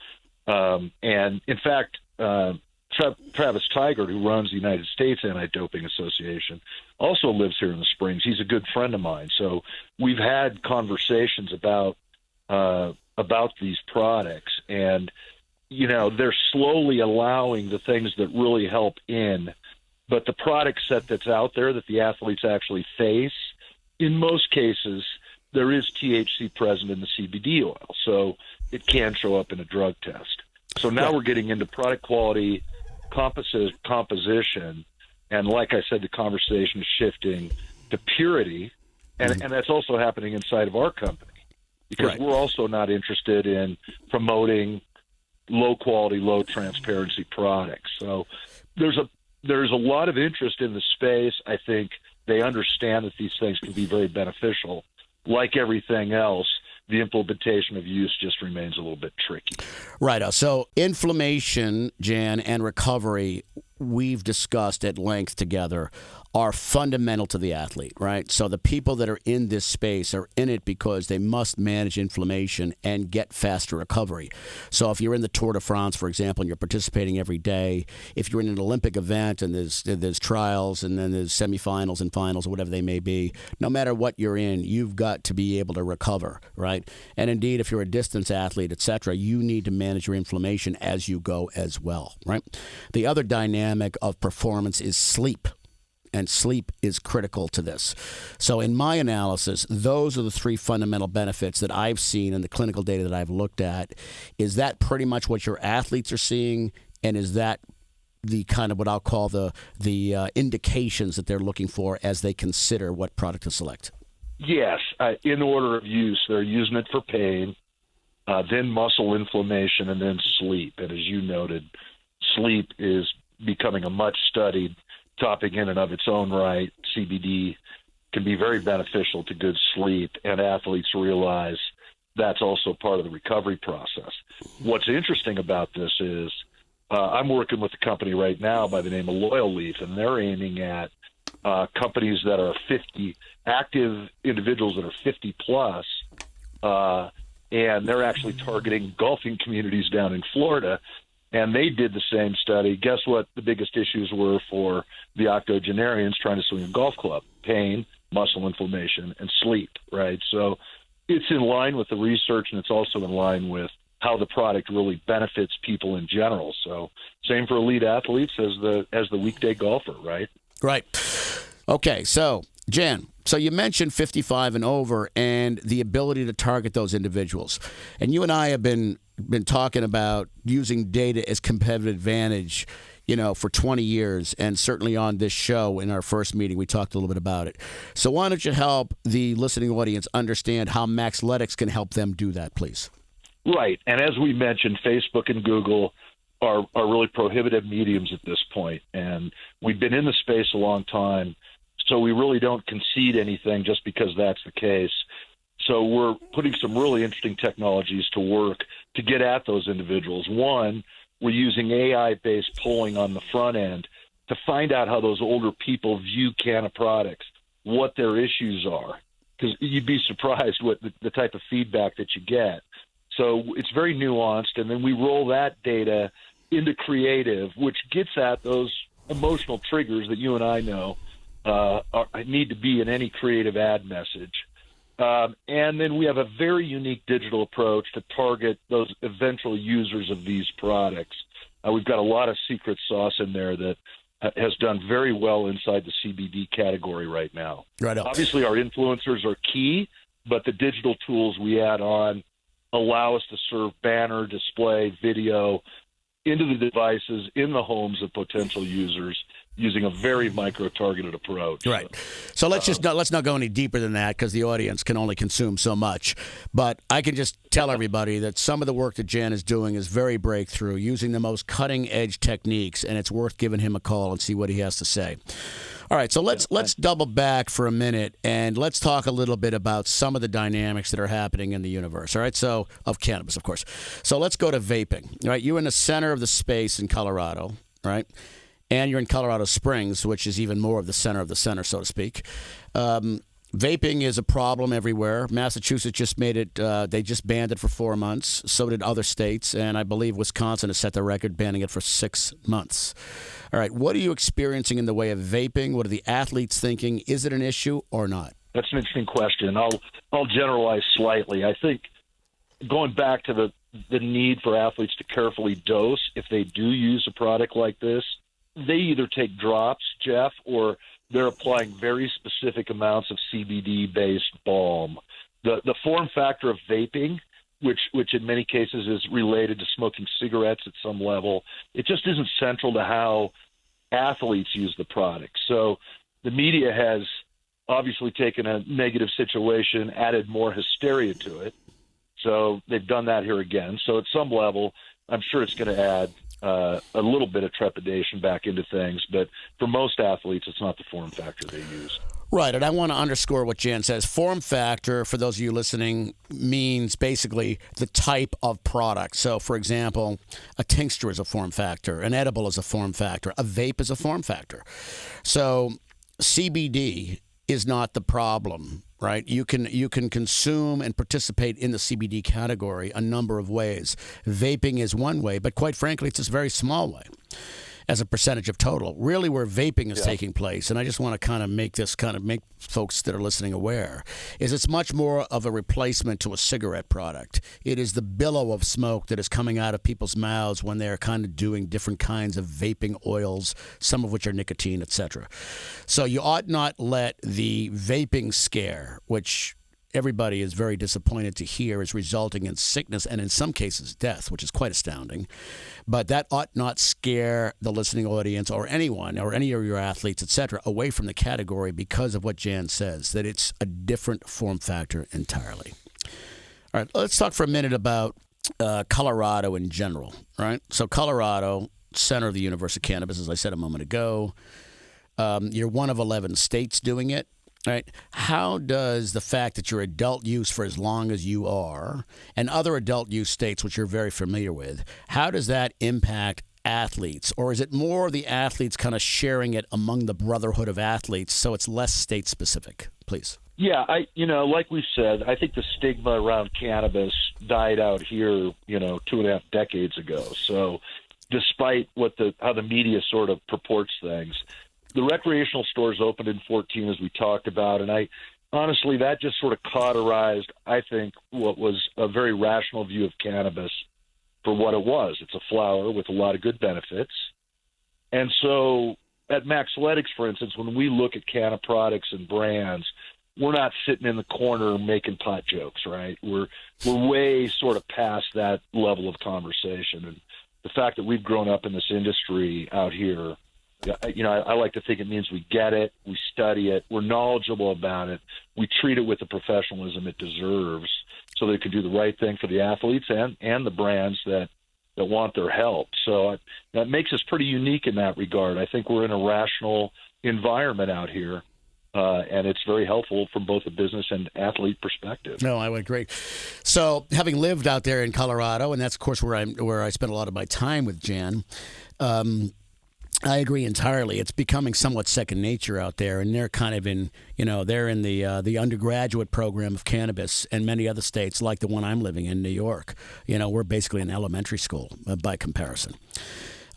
and in fact, Travis Tigert, who runs the United States Anti-Doping Association, also lives here in the Springs. He's a good friend of mine. So we've had conversations about these products, and they're slowly allowing the things that really help in, but the product set that's out there that the athletes actually face, in most cases, there is THC present in the CBD oil, so it can show up in a drug test. So now we're getting into product quality, composition, and like I said, the conversation is shifting to purity, and that's also happening inside of our company because we're also not interested in promoting low-quality, low-transparency products. So there's a lot of interest in the space. I think they understand that these things can be very beneficial. Like everything else, the implementation of use just remains a little bit tricky. Right. So inflammation, Jan, and recovery, we've discussed at length together, are fundamental to the athlete, right? So the people that are in this space are in it because they must manage inflammation and get faster recovery. So if you're in the Tour de France, for example, and you're participating every day, if you're in an Olympic event and there's trials and then there's semifinals and finals or whatever they may be, no matter what you're in, you've got to be able to recover, right? And indeed, if you're a distance athlete, etc., you need to manage your inflammation as you go as well, right? The other dynamic of performance is sleep. And sleep is critical to this. So in my analysis, those are the three fundamental benefits that I've seen in the clinical data that I've looked at. Is that pretty much what your athletes are seeing? And is that the kind of what I'll call the indications that they're looking for as they consider what product to select? Yes. In order of use, they're using it for pain, then muscle inflammation, and then sleep. And as you noted, sleep is becoming a much studied topic in and of its own right. CBD can be very beneficial to good sleep, and athletes realize that's also part of the recovery process. What's interesting about this is I'm working with a company right now by the name of Loyal Leaf, and they're aiming at companies that are 50, active individuals that are 50 plus, and they're actually targeting golfing communities down in Florida. And they did the same study. Guess what the biggest issues were for the octogenarians trying to swing a golf club? Pain, muscle inflammation, and sleep, right? So it's in line with the research, and it's also in line with how the product really benefits people in general. So same for elite athletes as the weekday golfer, right? Right. Okay, so Jan, so you mentioned 55 and over and the ability to target those individuals. And you and I have been talking about using data as competitive advantage, for 20 years, and certainly on this show in our first meeting we talked a little bit about it. So why don't you help the listening audience understand how Maxletics can help them do that, please? Right. And as we mentioned, Facebook and Google are really prohibitive mediums at this point, and we've been in the space a long time, so we really don't concede anything just because that's the case. So we're putting some really interesting technologies to work to get at those individuals. One, we're using AI-based polling on the front end to find out how those older people view cannabis products, what their issues are, because you'd be surprised what the type of feedback that you get. So it's very nuanced, and then we roll that data into creative, which gets at those emotional triggers that you and I know need to be in any creative ad message. And then we have a very unique digital approach to target those eventual users of these products. We've got a lot of secret sauce in there that has done very well inside the CBD category right now. Right on. Obviously, our influencers are key, but the digital tools we add on allow us to serve banner, display, video into the devices in the homes of potential users using a very micro-targeted approach. Right. So let's not go any deeper than that because the audience can only consume so much. But I can just tell everybody that some of the work that Jan is doing is very breakthrough, using the most cutting-edge techniques, and it's worth giving him a call and see what he has to say. All right, so let's double back for a minute and let's talk a little bit about some of the dynamics that are happening in the universe. All right, so of cannabis, of course. So let's go to vaping. All right, you're in the center of the space in Colorado, right? And you're in Colorado Springs, which is even more of the center, so to speak. Vaping is a problem everywhere. Massachusetts just made it, they just banned it for 4 months. So did other states. And I believe Wisconsin has set the record banning it for 6 months. All right. What are you experiencing in the way of vaping? What are the athletes thinking? Is it an issue or not? That's an interesting question. I'll generalize slightly. I think going back to the need for athletes to carefully dose if they do use a product like this, they either take drops, Jeff, or they're applying very specific amounts of CBD-based balm. The form factor of vaping, which in many cases is related to smoking cigarettes at some level, it just isn't central to how athletes use the product. So the media has obviously taken a negative situation, added more hysteria to it. So they've done that here again. So at some level, I'm sure it's going to add a little bit of trepidation back into things. But for most athletes, it's not the form factor they use. Right, and I want to underscore what Jan says. Form factor, for those of you listening, means basically the type of product. So, for example, a tincture is a form factor, an edible is a form factor, a vape is a form factor. So CBD is not the problem, right? You can consume and participate in the CBD category a number of ways. Vaping is one way, but quite frankly, it's a very small way as a percentage of total. Really, where vaping is taking place, and I just want to make folks that are listening aware, is it's much more of a replacement to a cigarette product. It is the billow of smoke that is coming out of people's mouths when they're kind of doing different kinds of vaping oils, some of which are nicotine, etc. So you ought not let the vaping scare, which everybody is very disappointed to hear is resulting in sickness and in some cases death, which is quite astounding. But that ought not scare the listening audience or anyone or any of your athletes, etc., away from the category because of what Jan says, that it's a different form factor entirely. All right, let's talk for a minute about Colorado in general, right? So Colorado, center of the universe of cannabis, as I said a moment ago. You're one of 11 states doing it. Right. How does the fact that you're adult use for as long as you are and other adult use states, which you're very familiar with, how does that impact athletes? Or is it more the athletes kind of sharing it among the brotherhood of athletes so it's less state specific? Please. Yeah, like we said, I think the stigma around cannabis died out here, 2.5 decades ago. So despite how the media sort of purports things, the recreational stores opened in 2014, as we talked about, and honestly, that just sort of cauterized, I think, what was a very rational view of cannabis for what it was. It's a flower with a lot of good benefits. And so at Maxletics, for instance, when we look at cannabis products and brands, we're not sitting in the corner making pot jokes, right? We're way sort of past that level of conversation. And the fact that we've grown up in this industry out here, I like to think it means we get it, we study it, we're knowledgeable about it, we treat it with the professionalism it deserves so that it can do the right thing for the athletes and the brands that want their help. So that makes us pretty unique in that regard. I think we're in a rational environment out here, and it's very helpful from both a business and athlete perspective. No, I would agree. So having lived out there in Colorado, and that's, of course, where I spent a lot of my time with Jan, I agree entirely. It's becoming somewhat second nature out there, and they're kind of they're in the undergraduate program of cannabis, and many other states like the one I'm living in, New York. We're basically an elementary school by comparison.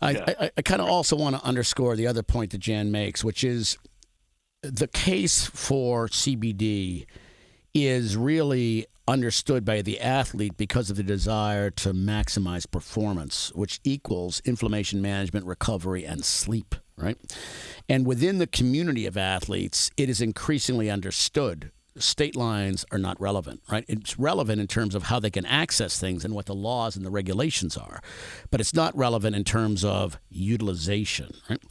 I kind of also want to underscore the other point that Jan makes, which is the case for CBD is really understood by the athlete because of the desire to maximize performance, which equals inflammation management, recovery, and sleep, right? And within the community of athletes, it is increasingly understood. State lines are not relevant, right? It's relevant in terms of how they can access things and what the laws and the regulations are, but it's not relevant in terms of utilization, right?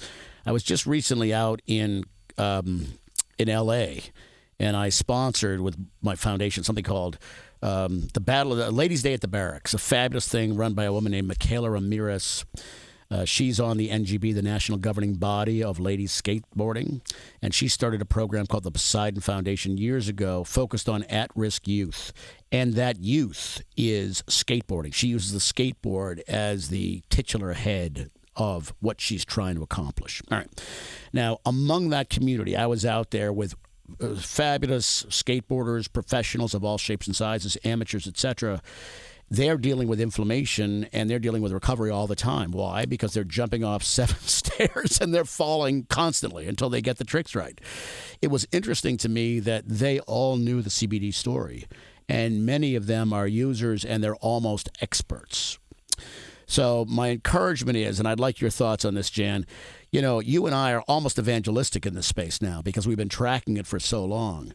I was just recently out in L.A., and I sponsored with my foundation something called the Battle of the Ladies' Day at the Barracks, a fabulous thing run by a woman named Michaela Ramirez. She's on the NGB, the National Governing Body of Ladies Skateboarding, and she started a program called the Poseidon Foundation years ago focused on at-risk youth, and that youth is skateboarding. She uses the skateboard as the titular head of what she's trying to accomplish. All right. Now, among that community, I was out there with fabulous skateboarders, professionals of all shapes and sizes, amateurs, etc. They're dealing with inflammation and they're dealing with recovery all the time. Why? Because they're jumping off 7 stairs and they're falling constantly until they get the tricks right. It was interesting to me that they all knew the CBD story, and many of them are users and they're almost experts. So my encouragement is, and I'd like your thoughts on this, Jan, you and I are almost evangelistic in this space now because we've been tracking it for so long.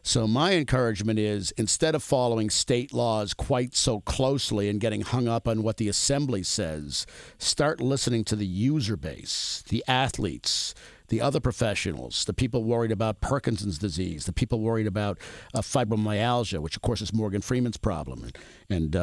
So my encouragement is, instead of following state laws quite so closely and getting hung up on what the assembly says, start listening to the user base, the athletes, the other professionals, the people worried about Parkinson's disease, the people worried about fibromyalgia, which of course is Morgan Freeman's problem, and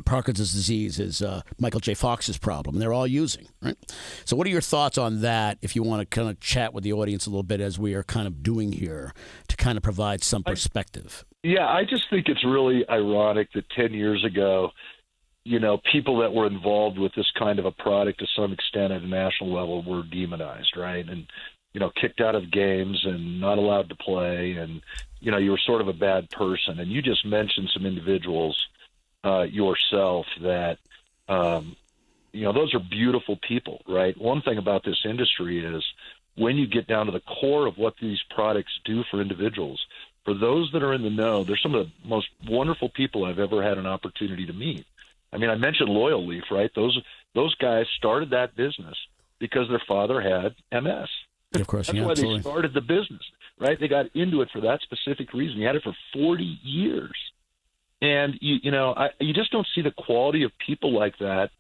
Parkinson's disease is Michael J. Fox's problem. They're all using, right? So what are your thoughts on that, if you want to kind of chat with the audience a little bit, as we are kind of doing here, to kind of provide some perspective? Yeah, I just think it's really ironic that 10 years ago, people that were involved with this kind of a product to some extent at a national level were demonized, right? And, kicked out of games and not allowed to play. And, you were sort of a bad person. And you just mentioned some individuals yourself that, those are beautiful people, right? One thing about this industry is when you get down to the core of what these products do for individuals, for those that are in the know, they're some of the most wonderful people I've ever had an opportunity to meet. I mean, I mentioned Loyal Leaf, right? Those guys started that business because their father had MS. Of course, That's yeah, why absolutely. they started the business, right? They got into it for that specific reason. He had it for 40 years. And, you just don't see the quality of people like that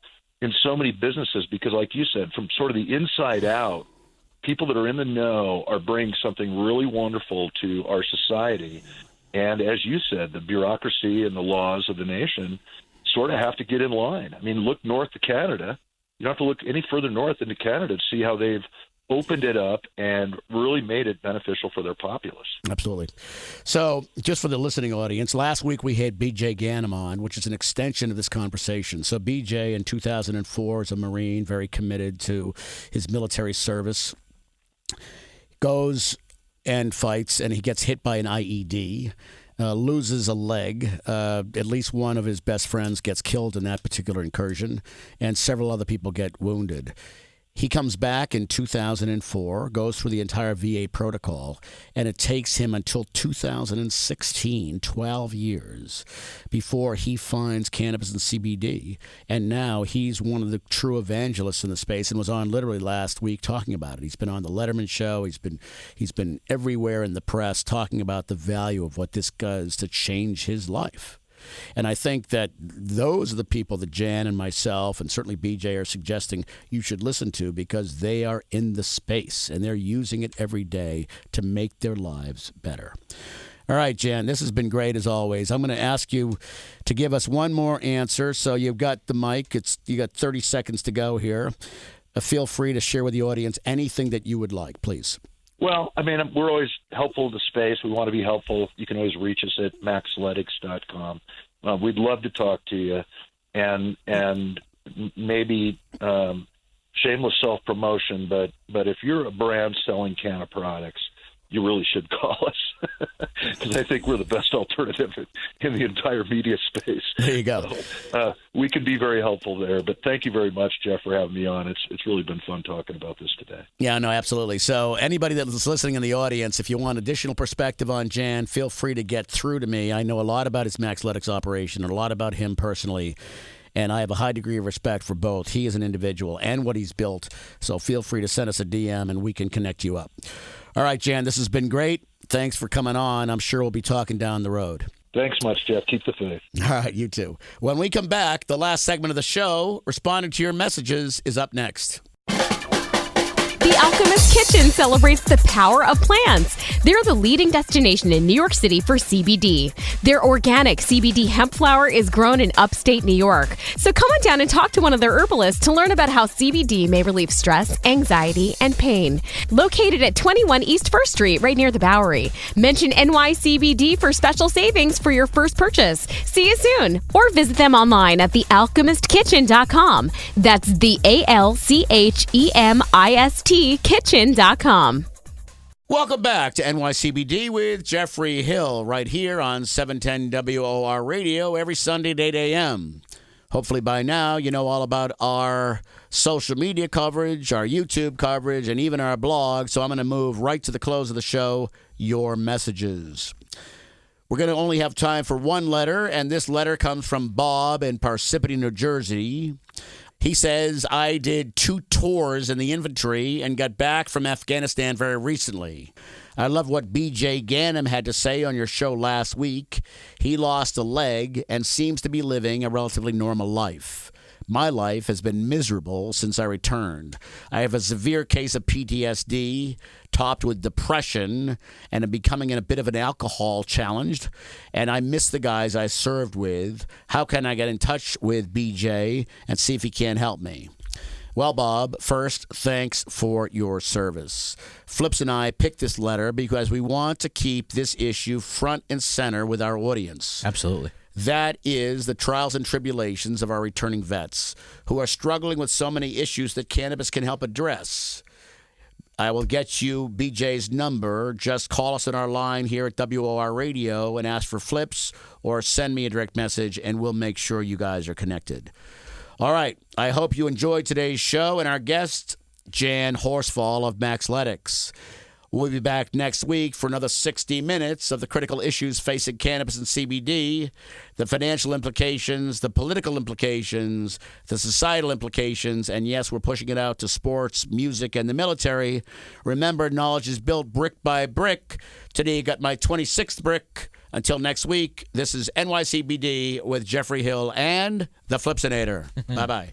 in so many businesses because, like you said, from sort of the inside out, people that are in the know are bringing something really wonderful to our society. And as you said, the bureaucracy and the laws of the nation sort of have to get in line. I mean, look north to Canada. You don't have to look any further north into Canada to see how they've opened it up and really made it beneficial for their populace. Absolutely. So just for the listening audience, last week we had BJ Ganim on, which is an extension of this conversation. So BJ in 2004 is a Marine, very committed to his military service, goes and fights, and he gets hit by an IED, loses a leg. At least one of his best friends gets killed in that particular incursion, and several other people get wounded. He comes back in 2004, goes through the entire VA protocol, and it takes him until 2016, 12 years, before he finds cannabis and CBD. And now he's one of the true evangelists in the space and was on literally last week talking about it. He's been on the Letterman show. He's been everywhere in the press talking about the value of what this does to change his life. And I think that those are the people that Jan and myself and certainly BJ are suggesting you should listen to, because they are in the space and they're using it every day to make their lives better. All right, Jan, this has been great as always. I'm going to ask you to give us one more answer. So you've got the mic. You got 30 seconds to go here. Feel free to share with the audience anything that you would like, please. Well, I mean, we're always helpful to space. We want to be helpful. You can always reach us at maxletics.com. We'd love to talk to you, and maybe shameless self-promotion, but if you're a brand selling canna products, you really should call us, because I think we're the best alternative in the entire media space. There you go. So, we can be very helpful there. But thank you very much, Jeff, for having me on. It's really been fun talking about this today. Yeah, no, absolutely. So anybody that's listening in the audience, if you want additional perspective on Jan, feel free to get through to me. I know a lot about his Maxletics operation and a lot about him personally, and I have a high degree of respect for both. He is an individual and what he's built. So feel free to send us a DM and we can connect you up. All right, Jan, this has been great. Thanks for coming on. I'm sure we'll be talking down the road. Thanks much, Jeff. Keep the faith. All right, you too. When we come back, the last segment of the show, responding to your messages, is up next. The Alchemist Kitchen celebrates the power of plants. They're the leading destination in New York City for CBD. Their organic CBD hemp flower is grown in upstate New York. So come on down and talk to one of their herbalists to learn about how CBD may relieve stress, anxiety, and pain. Located at 21 East 1st Street, right near the Bowery. Mention NYCBD for special savings for your first purchase. See you soon. Or visit them online at thealchemistkitchen.com. That's the ALCHEMIST kitchen.com. Welcome back to NYCBD with Jeffrey Hill right here on 710 WOR Radio every Sunday at 8 a.m. Hopefully by now you know all about our social media coverage, our YouTube coverage, and even our blog. So I'm going to move right to the close of the show, your messages. We're going to only have time for one letter, and this letter comes from Bob in Parsippany, New Jersey. He says, I did 2 tours in the infantry and got back from Afghanistan very recently. I love what BJ Ganim had to say on your show last week. He lost a leg and seems to be living a relatively normal life. My life has been miserable since I returned. I have a severe case of PTSD, topped with depression, and am becoming in a bit of an alcohol challenged, and I miss the guys I served with. How can I get in touch with BJ and see if he can help me? Well, Bob, first, thanks for your service. Flips and I picked this letter because we want to keep this issue front and center with our audience. Absolutely. That is the trials and tribulations of our returning vets who are struggling with so many issues that cannabis can help address. I will get you BJ's number. Just call us on our line here at WOR Radio and ask for Flips, or send me a direct message, and we'll make sure you guys are connected. All right. I hope you enjoyed today's show and our guest, Jan Horsfall of Maxletics. We'll be back next week for another 60 minutes of the critical issues facing cannabis and CBD, the financial implications, the political implications, the societal implications, and yes, we're pushing it out to sports, music, and the military. Remember, knowledge is built brick by brick. Today, you got my 26th brick. Until next week, this is NYCBD with Jeffrey Hill and the Flipsinator. Bye-bye.